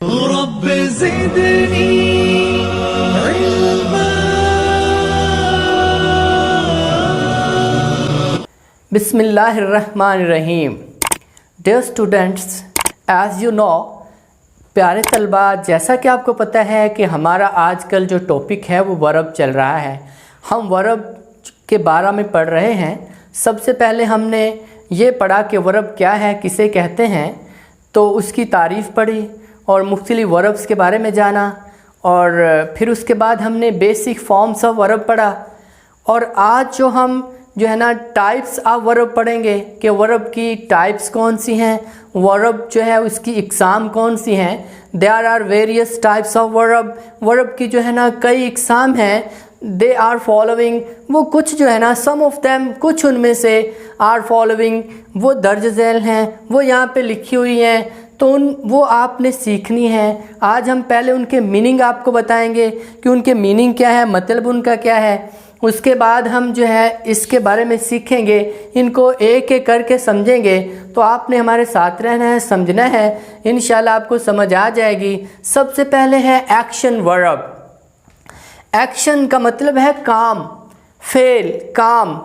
रब ज़िदनी इल्मा। बिस्मिल्लाहिर्रहमानिर्रहीम। Dear students, as you know, प्यारे तलबा, जैसा कि आपको पता है कि हमारा आजकल जो टॉपिक है वो वर्ब चल रहा है। हम वर्ब के बारे में पढ़ रहे हैं। सबसे पहले हमने ये पढ़ा कि वर्ब क्या है, किसे कहते हैं, तो उसकी तारीफ़ पढ़ी और मुख्तलिफ वर्ब्स के बारे में जाना, और फिर उसके बाद हमने बेसिक फॉर्म्स ऑफ वर्ब पढ़ा। और आज जो है ना टाइप्स ऑफ वर्ब पढ़ेंगे कि वर्ब की टाइप्स कौन सी हैं, वर्ब जो है उसकी इकसाम कौन सी हैं। There are various types of verb. Verb की जो है ना कई इकसाम हैं। दे आर फॉलोइंग, वो कुछ जो है ना सम ऑफ देम, कुछ उनमें से आर फॉलोइंग, वो दर्ज झैल हैं, वो यहाँ पे लिखी हुई हैं, तो वो आपने सीखनी है। आज हम पहले उनके मीनिंग आपको बताएंगे कि उनके मीनिंग क्या है, मतलब उनका क्या है। उसके बाद हम जो है इसके बारे में सीखेंगे, इनको एक एक करके समझेंगे। तो आपने हमारे साथ रहना है, समझना है, इंशाल्लाह आपको समझ आ जाएगी। सबसे पहले है एक्शन वर्ब। एक्शन का मतलब है काम, फेल, काम,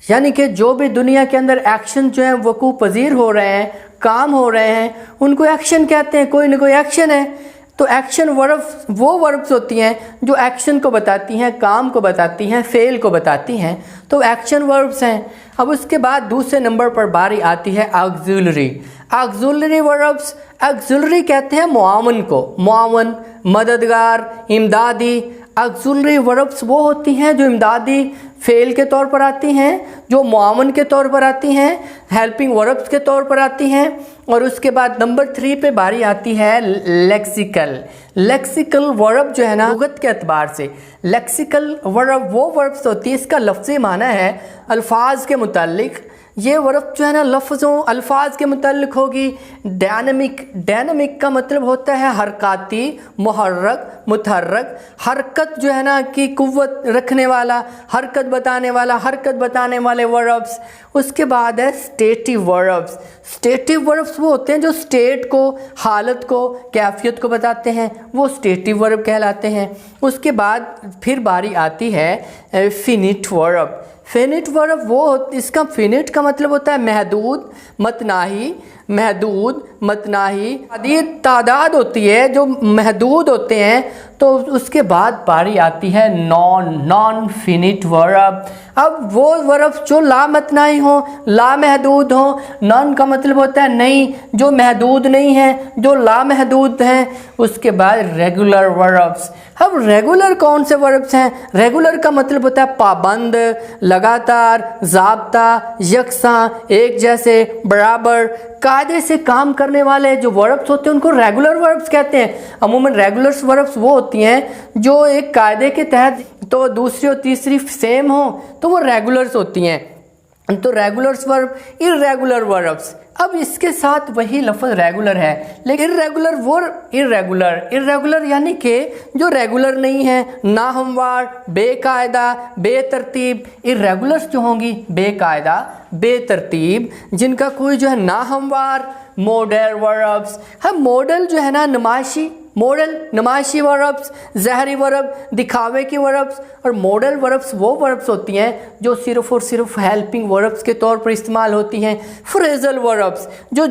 यानी कि जो भी दुनिया के अंदर एक्शन जो है वकूफ़ पजीर हो रहे हैं, काम हो रहे हैं, उनको एक्शन कहते हैं। कोई ना कोई एक्शन है। तो एक्शन वर्ब्स वो वर्ब्स होती हैं जो एक्शन को बताती हैं, काम को बताती हैं, फेल को बताती हैं, तो एक्शन वर्ब्स हैं। अब उसके बाद दूसरे नंबर पर बारी आती है ऑक्सिलरी। ऑक्सिलरी वर्ब्स, ऑक्सिलरी कहते हैं मुआवन को, मुआवन, मददगार, इमदादी। ऑक्सिलरी वर्ब्स वो होती हैं जो इमदादी फेल के तौर पर आती हैं, जो मुआवन के तौर पर आती हैं, हेल्पिंग वर्ब्स के तौर पर आती हैं। और उसके बाद नंबर 3 पे बारी आती है लेक्सिकल। लेक्सिकल वर्ब जो है ना लुगत के एतबार से, लेक्सिकल वर्ब वो वर्ब्स होती है, इसका लफ्ज़ी माना है अल्फाज के मुतालिक। ये वर्ब जो है ना लफ्ज़ों, अल्फाज के मुतालिक होगी। डायनामिक, डायनामिक का मतलब होता है हरकती, मुहर्रक, मुतहर्रक, हरकत जो है ना कि कुव्वत रखने वाला, हरकत बताने वाला, हरकत बताने वाले वर्ब्स। उसके बाद है स्टेटिव वर्ब्स। स्टेटिव वर्ब्स वो होते हैं जो स्टेट को, हालत को, कैफियत को बताते हैं, वो स्टेटिव वर्ब कहलाते हैं। उसके बाद फिर बारी आती है फिनिट वर्ब। फिनिट वर्ब वो, इसका फिनिट का मतलब होता है महदूद, मतनाही, महदूद, मतनाही, आदि तादाद होती है जो महदूद होते हैं। तो उसके बाद बारी आती है नॉन फिनिट वर्ब। अब वो वर्ब जो लामतनाही हो, लामहदूद हो। नॉन का मतलब होता है नहीं, जो महदूद नहीं है, जो लामहदूद हैं। उसके बाद रेगुलर वर्ब्स। अब रेगुलर कौन से वर्ब्स हैं? रेगुलर का मतलब होता है पाबंद, लगातार, ज़ाब्ता, यकसां, एक जैसे, बराबर, कायदे से काम करने वाले जो वर्ब्स होते हैं उनको रेगुलर वर्ब्स कहते हैं। अमूमन रेगुलर वर्ब्स वो होती हैं जो एक कायदे के तहत तो दूसरी और तीसरी सेम हो, तो वो रेगुलर्स होती हैं। तो रेगुलर्स वर्ब, इर्रेगुलर वर्ब्स। अब इसके साथ वही लफ्ज़ रेगुलर है, लेकिन इर्रेगुलर वो इर्रेगुलर, इर्रेगुलर यानी कि जो रेगुलर नहीं है, नाहमवार, बेकायदा, बेतरतीब। इर्रेगुलर्स जो होंगी बेकायदा, बेतरतीब, जिनका कोई जो है नाहमवार, मॉडल वर्ब्स। हम मॉडल जो है ना नुमाइशी, मॉडल नुमाइशी वर्ब्स, ज़हरी वर्ब, दिखावे की वर्ब्स। और मॉडल वर्ब्स वो वर्ब्स होती हैं जो सिर्फ़ और सिर्फ हेल्पिंग वर्ब्स के तौर पर इस्तेमाल होती हैं। फ्रेजल वर्ब्स जो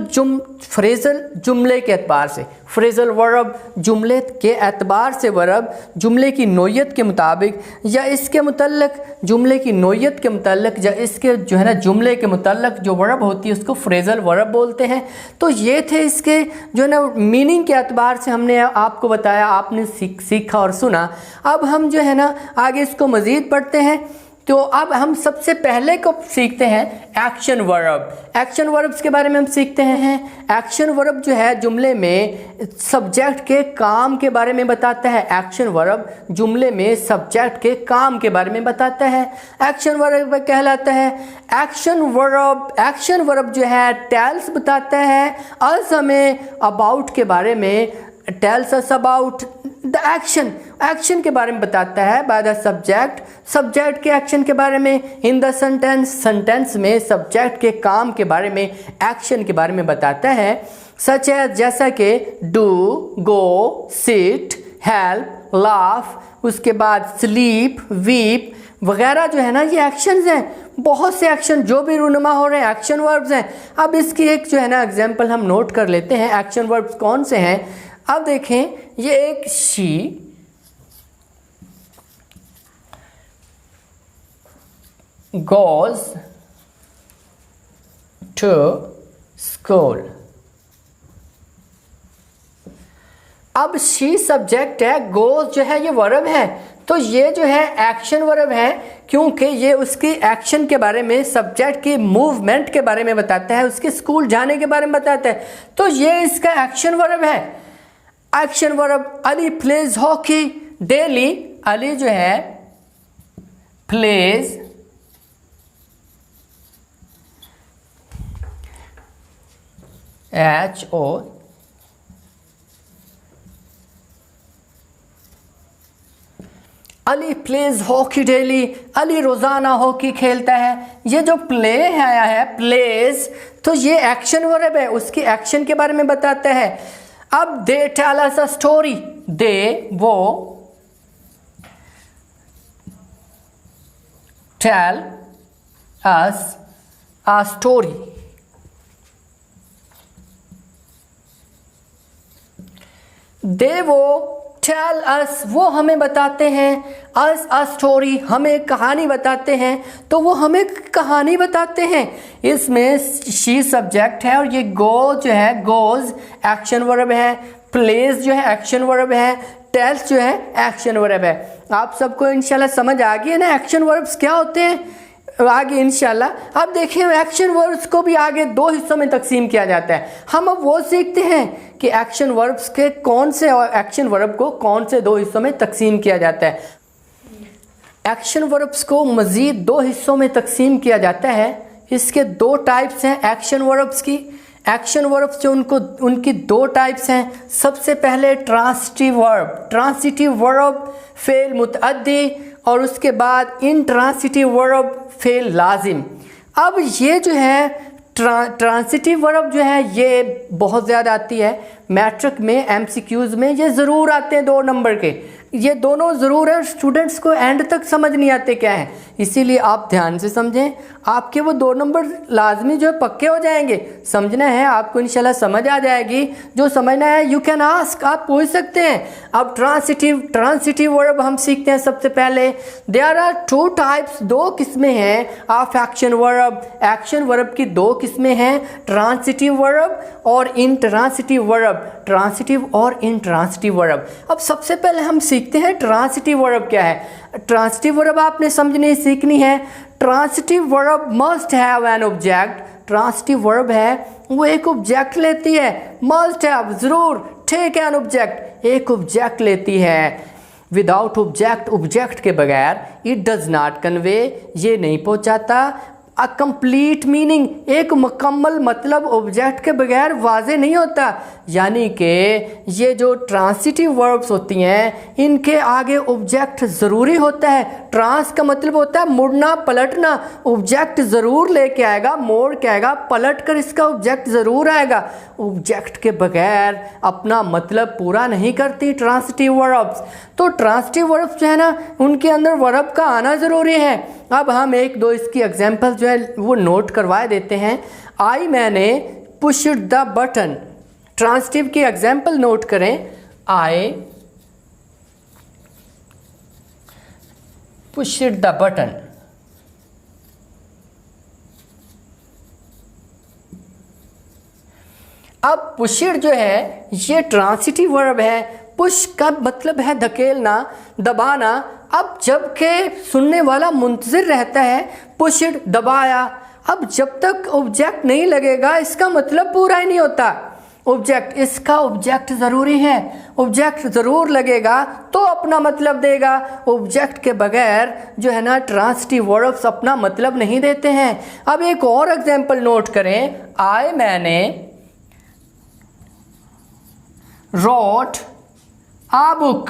फ्रेजल जुमले के एतबार से, फ्रेजल वर्ब जुमले के एतबार से वर्ब जुमले की नोयत के मुताबिक या इसके मुतल्लक, जुमले की नोयत के मुतल्लक या इसके जो है ना जुमले के मुतल्लक जो वर्ब होती है उसको फ्रेजल वर्ब बोलते हैं। तो ये थे इसके जो है ना मीनिंग के एतबार से हमने आपको बताया, आपने सीखा और सुना। अब हम जो है ना आगे इसको मज़ीद पढ़ते हैं। तो अब हम सबसे पहले को सीखते हैं एक्शन वर्ब। एक्शन वर्ब्स के बारे में हम सीखते हैं। एक्शन वर्ब जो है जुमले में सब्जेक्ट के काम के बारे में बताता है। एक्शन वर्ब जुमले में सब्जेक्ट के काम के बारे में बताता है, एक्शन वर्ब कहलाता है। एक्शन वर्ब जो है टेल्स बताता है अस हमें अबाउट के बारे में, tells us about the action, action के बारे में बताता है। बाय द सब्जेक्ट, सब्जेक्ट के एक्शन के बारे में। इन द सेंटेंस, सेंटेंस में सब्जेक्ट के काम के बारे में, एक्शन के बारे में बताता है। सच है जैसा कि do, go, sit, help, laugh, उसके बाद स्लीप, वीप वगैरह जो है ना, ये एक्शंस हैं। बहुत से एक्शन जो भी रूनुमा हो रहे हैं एक्शन वर्ब्स हैं। अब इसकी एक जो है ना एग्जांपल हम नोट कर लेते हैं, एक्शन वर्ब्स कौन से हैं। अब देखें, ये एक शी goes to school। अब शी सब्जेक्ट है, गोज जो है ये वर्ब है, तो ये जो है एक्शन वर्ब है, क्योंकि ये उसकी एक्शन के बारे में, सब्जेक्ट की मूवमेंट के बारे में बताता है, उसके स्कूल जाने के बारे में बताता है, तो ये इसका एक्शन वर्ब है। Action verb, Ali plays hockey daily. Ali जो है plays HO Ali plays hockey daily. Ali रोज़ाना हॉकी खेलता है। ये जो प्ले आया है, प्लेज, तो ये एक्शन वर्ब है, उसकी एक्शन के बारे में बताता है। अब they tell us a story. दे, वो, टेल अस अ स्टोरी। दे, वो, टेल अस, वो हमें बताते हैं, अस अ स्टोरी, हमें कहानी बताते हैं, तो वो हमें कहानी बताते हैं। इसमें शी सब्जेक्ट है और ये गो जो है, गोज एक्शन वर्ब है, प्लेस जो है एक्शन वर्ब है, टेल्स जो है एक्शन वर्ब है। आप सबको इंशाल्लाह समझ आ गई है ना एक्शन वर्ब्स क्या होते हैं आगे इंशाल्लाह। अब देखिए, एक्शन वर्ब्स को भी आगे दो हिस्सों में तकसीम किया जाता है। हम अब वो सीखते हैं कि एक्शन वर्ब्स के कौन से, और एक्शन वर्ब को कौन से दो हिस्सों में तकसीम किया जाता है। एक्शन वर्ब्स को मज़ीद दो हिस्सों में तकसीम किया जाता है। इसके दो टाइप्स हैं एक्शन वर्ब्स की। एक्शन वर्ब्स जो उनकी दो टाइप्स हैं। सबसे पहले ट्रांसिटिव वर्ब, ट्रांसिटिव वर्ब फेल मुतअद्दी, और उसके बाद इंट्रांसिटिव वर्ब फेल लाजिम। अब ये जो है ट्रांसिटिव वर्ब जो है ये बहुत ज़्यादा आती है मैट्रिक में, MCQs में ये ज़रूर आते हैं 2 नंबर के। ये दोनों ज़रूर है, स्टूडेंट्स को एंड तक समझ नहीं आते क्या है, इसीलिए आप ध्यान से समझें, आपके वो 2 नंबर लाजमी जो है पक्के हो जाएंगे। समझना है आपको, इंशाल्लाह समझ आ जाएगी। जो समझना है यू कैन आस्क, आप पूछ सकते हैं। अब ट्रांसिटिव वर्ब हम सीखते हैं सबसे पहले। देयर आर 2 टाइप्स, 2 किस्में हैं of action verb. Action verb की 2 किस्में हैं, ट्रांसिटिव वर्ब और इंट्रांसिटिव वर्ब। ट्रांसिटिव और इंट्रांसिटिव वर्ब। अब सबसे पहले हम सीखते हैं ट्रांसिटिव वर्ब क्या है। ट्रांसिटिव वर्ब आपने समझनी सीखनी है। Transitive verb must have an object. Transitive verb है वो एक ऑब्जेक्ट लेती है, मस्ट हैव ज़रूर, टेक एन ऑब्जेक्ट, एक ऑब्जेक्ट लेती है। विदाउट ऑब्जेक्ट, ऑब्जेक्ट के बगैर, इट डज नॉट कन्वे, ये नहीं पहुंचाता। अ कंप्लीट मीनिंग, एक मुकम्मल मतलब ऑब्जेक्ट के बगैर वाजे नहीं होता। यानी कि ये जो ट्रांसिटिव वर्ब्स होती हैं इनके आगे ऑब्जेक्ट ज़रूरी होता है। ट्रांस का मतलब होता है मुड़ना, पलटना। ऑब्जेक्ट ज़रूर लेके आएगा, मोड़ के आएगा, पलट कर इसका ऑब्जेक्ट ज़रूर आएगा। ऑब्जेक्ट के बगैर अपना मतलब पूरा नहीं करती ट्रांसिटिव वर्ब्स। तो ट्रांसिटिव वर्ब्स जो है ना, उनके अंदर वर्ब का आना ज़रूरी है। अब हम 1-2 इसकी एग्जांपल जो है वो नोट करवा देते हैं। आई मैंने पुश्ड द बटन। ट्रांसिटिव की एग्जांपल नोट करें। आई पुश्ड द बटन। अब पुश्ड जो है ये ट्रांसिटिव वर्ब है। पुश का मतलब है धकेलना, दबाना। अब जबकि सुनने वाला मुंतज़िर रहता है, पुश्ड दबाया। अब जब तक ऑब्जेक्ट नहीं लगेगा इसका मतलब पूरा ही नहीं होता। ऑब्जेक्ट, इसका ऑब्जेक्ट ज़रूरी है, ऑब्जेक्ट ज़रूर लगेगा तो अपना मतलब देगा। ऑब्जेक्ट के बगैर जो है ना ट्रांसिटिव वर्ब्स अपना मतलब नहीं देते हैं। अब एक और एग्जांपल नोट करें। आई मैंने रोट आ बुक।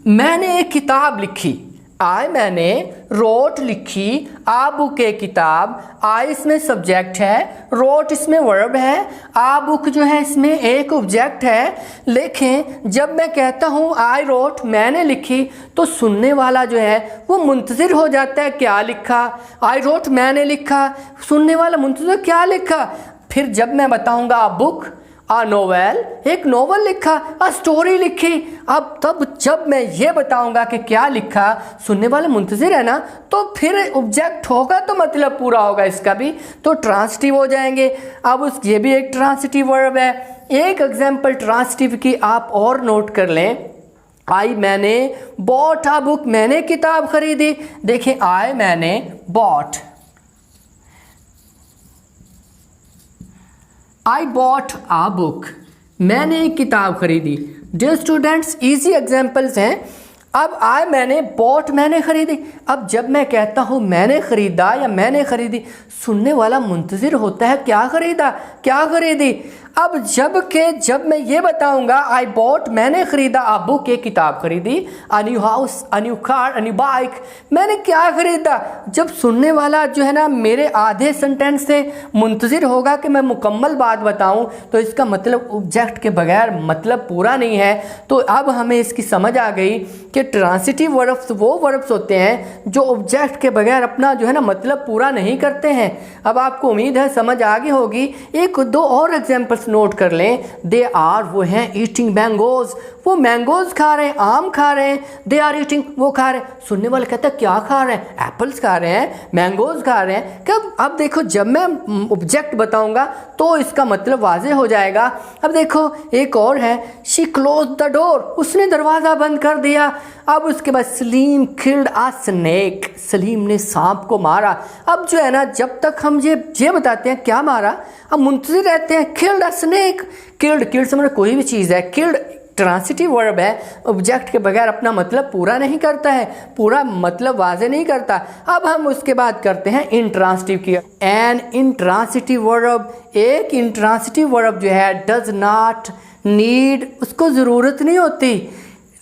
मैंने एक किताब लिखी। आई मैंने, रोट लिखी, आ बुक एक किताब, आई इसमें सब्जेक्ट है, रोट इसमें वर्ब है, आ बुक जो है इसमें एक ऑब्जेक्ट है। लेकिन जब मैं कहता हूँ आई रोट मैंने लिखी, तो सुनने वाला जो है वो मुंतज़िर हो जाता है क्या लिखा। आई रोट मैंने लिखा, सुनने वाला मुंतज़िर क्या लिखा। फिर जब मैं बताऊँगा आ बुक, आ नोवेल, एक नोवेल लिखा, आ स्टोरी लिखी। अब तब जब मैं ये बताऊंगा कि क्या लिखा, सुनने वाला मुंतज़िर है ना, तो फिर ऑब्जेक्ट होगा तो मतलब पूरा होगा इसका भी, तो ट्रांसिटिव हो जाएंगे। अब उस ये भी एक ट्रांसिटिव वर्ब है। एक एग्जांपल ट्रांसिटिव की आप और नोट कर लें। आई मैंने बॉट आ बुक, मैंने किताब खरीदी। देखिए आई मैंने bought, I bought a book, मैंने एक किताब खरीदी। डियर स्टूडेंट्स, इजी एग्जाम्पल्स हैं। अब आई मैंने बॉट, मैंने खरीदी। अब जब मैं कहता हूँ मैंने खरीदा या मैंने खरीदी, सुनने वाला मुंतज़िर होता है क्या खरीदा, क्या खरीदी। अब जब मैं ये बताऊंगा आई बॉट, मैंने खरीदा आ बुक, एक किताब खरीदी, आ न्यू हाउस, आ न्यू कार, आ न्यू बाइक, मैंने क्या खरीदा। जब सुनने वाला जो है ना मेरे आधे सेंटेंस से मुंतज़िर होगा कि मैं मुकम्मल बात बताऊं, तो इसका मतलब ऑब्जेक्ट के बगैर मतलब पूरा नहीं है। तो अब हमें इसकी समझ आ गई कि ट्रांसिटिव वर्ब्स वो वर्ब्स होते हैं जो ऑब्जेक्ट के बगैर अपना जो है ना मतलब पूरा नहीं करते हैं। अब आपको उम्मीद है समझ आ गई होगी। एक दो और एग्जाम्पल्स नोट कर लें। दे आर, वो हैं, ईटिंग मैंगोज, वो मैंगोज खा रहे हैं, आम खा रहे हैं। दे आर ईटिंग, वो खा रहे हैं। सुनने वाले कहता है क्या खा रहे हैं, एप्पल्स खा रहे हैं, मैंगोज खा रहे हैं। कब, अब देखो जब मैं ऑब्जेक्ट बताऊंगा तो इसका मतलब वाजे हो जाएगा। अब देखो एक और है, शी क्लोज द डोर, उसने दरवाज़ा बंद कर दिया। अब उसके बाद सलीम किल्ड आ स्नेक, सलीम ने सांप को मारा। अब जो है ना जब तक हम ये बताते हैं क्या मारा, अब मुंतज़िर रहते हैं किल्ड आ स्नेक। किल्ड से मतलब कोई भी चीज़ है, किल्ड ट्रांसिटिव वर्ब है, ऑब्जेक्ट के बगैर अपना मतलब पूरा नहीं करता है, पूरा मतलब वाजे नहीं करता। अब हम उसके बाद करते हैं इंट्रांसिटिव की। एन इंट्रांसिटिव वर्ब, एक इंट्रांसिटिव वर्ब जो है डज नॉट नीड, उसको ज़रूरत नहीं होती।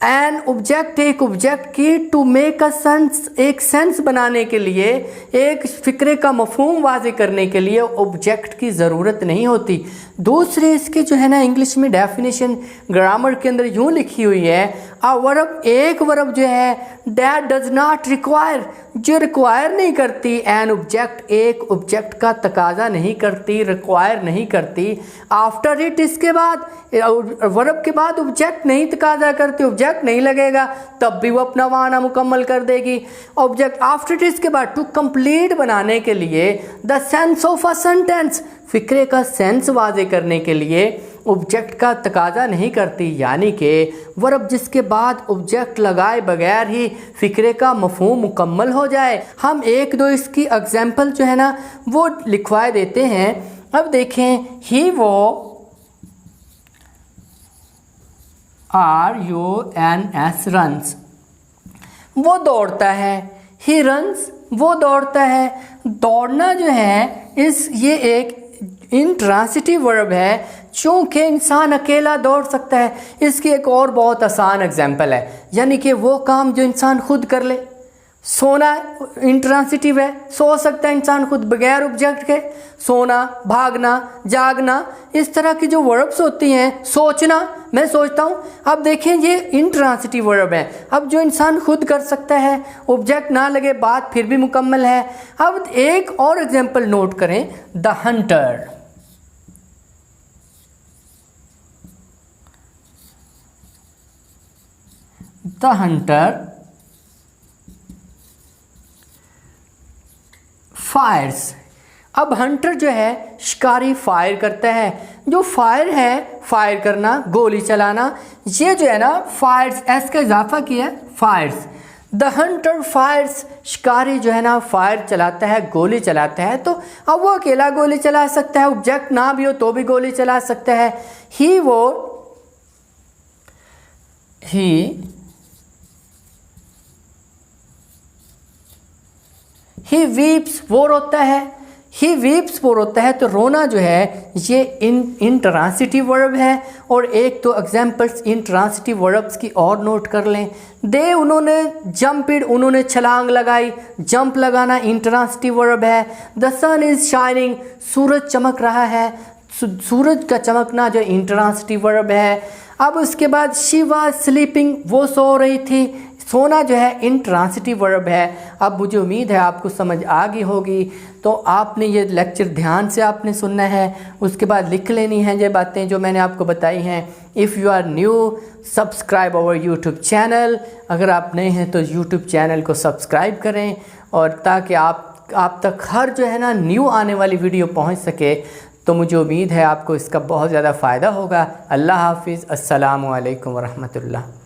एन ऑब्जेक्ट, एक ऑब्जेक्ट की टू मेक अ सेंस, एक सेंस बनाने के लिए, एक फिक्रे का मफहूम वाज़े करने के लिए ऑब्जेक्ट की ज़रूरत नहीं होती। दूसरी इसकी जो है ना इंग्लिश में डेफिनेशन ग्रामर के अंदर यूँ लिखी हुई है, अ वर्ब, एक वर्ब जो है दैट डज नॉट रिक्वायर, जो रिक्वायर नहीं करती। एन ऑब्जेक्ट, एक ऑब्जेक्ट का तकाजा नहीं करती, रिक्वायर नहीं करती। आफ्टर इट, इसके बाद, वर्ब के बाद ऑब्जेक्ट नहीं तकाजा करती, ऑब्जेक्ट नहीं लगेगा, तब भी वो अपना माना मुकम्मल कर देगी। ऑब्जेक्ट आफ्टर इट, इसके बाद टू कंप्लीट बनाने के लिए, the sense of a sentence, फिक्रे का सेंस वाजे करने के लिए ऑब्जेक्ट का तकाजा नहीं करती। यानी कि वर्ब जिसके बाद ऑब्जेक्ट लगाए बगैर ही फिक्रे का मफहूम मुकम्मल हो जाए। हम एक दो इसकी एग्जाम्पल जो है ना वो लिखवा देते हैं। अब देखें, ही वो, RUNS रन्स, वो दौड़ता है। ही रन्स, वो दौड़ता है। दौड़ना जो है ये एक इंट्रांसिटिव वर्ब है, चूँकि इंसान अकेला दौड़ सकता है। इसकी एक और बहुत आसान एग्जाम्पल है, यानी कि वो काम जो इंसान खुद कर ले। सोना इंट्रांसिटिव है, सो सकता है इंसान खुद बगैर ऑब्जेक्ट के। सोना, भागना, जागना, इस तरह की जो वर्ब्स होती हैं, सोचना, मैं सोचता हूँ। अब देखें ये इंट्रांसिटिव वर्ब है। अब जो इंसान खुद कर सकता है, ऑब्जेक्ट ना लगे, बात फिर भी मुकम्मल है। अब एक और एग्जाम्पल नोट करें, the hunter, the hunter fires. अब हंटर जो है शिकारी फायर करता है। जो फायर है, फायर करना, गोली चलाना, ये जो है ना फायर्स, एस का इजाफा किया, फायर्स। द हंटर फायर्स, शिकारी जो है ना फायर चलाता है, गोली चलाता है। तो अब वो अकेला गोली चला सकता है, ऑब्जेक्ट ना भी हो तो भी गोली चला सकता है। ही वीप्स, वो रोता है। ही वीप्स पर होता है तो रोना जो है ये इंट्रांसिटिव वर्ब है। और एक तो एग्जांपल्स इंट्रांसिटिव वर्ब्स की और नोट कर लें। दे उन्होंने जंपिड उन्होंने छलांग लगाई, जंप लगाना इंट्रांसिटिव वर्ब है। द सन इज़ शाइनिंग सूरज चमक रहा है, सूरज का चमकना जो इंट्रांसिटिव वर्ब है। अब उसके बाद शी वाज स्लीपिंग वो सो रही थी, सोना जो है इंट्रांसिटिव वर्ब है। अब मुझे उम्मीद है आपको समझ आ गई होगी। तो आपने ये लेक्चर ध्यान से आपने सुनना है, उसके बाद लिख लेनी है ये बातें जो मैंने आपको बताई हैं। If you are new subscribe our YouTube channel, अगर आप नए हैं तो यूट्यूब चैनल को सब्सक्राइब करें और ताकि आप तक हर जो है ना न्यू आने वाली वीडियो पहुंच सके। तो मुझे उम्मीद है आपको इसका बहुत ज़्यादा फ़ायदा होगा। अल्लाह हाफिज़, अस्सलामु अलैकुम वरहमतुल्लाह।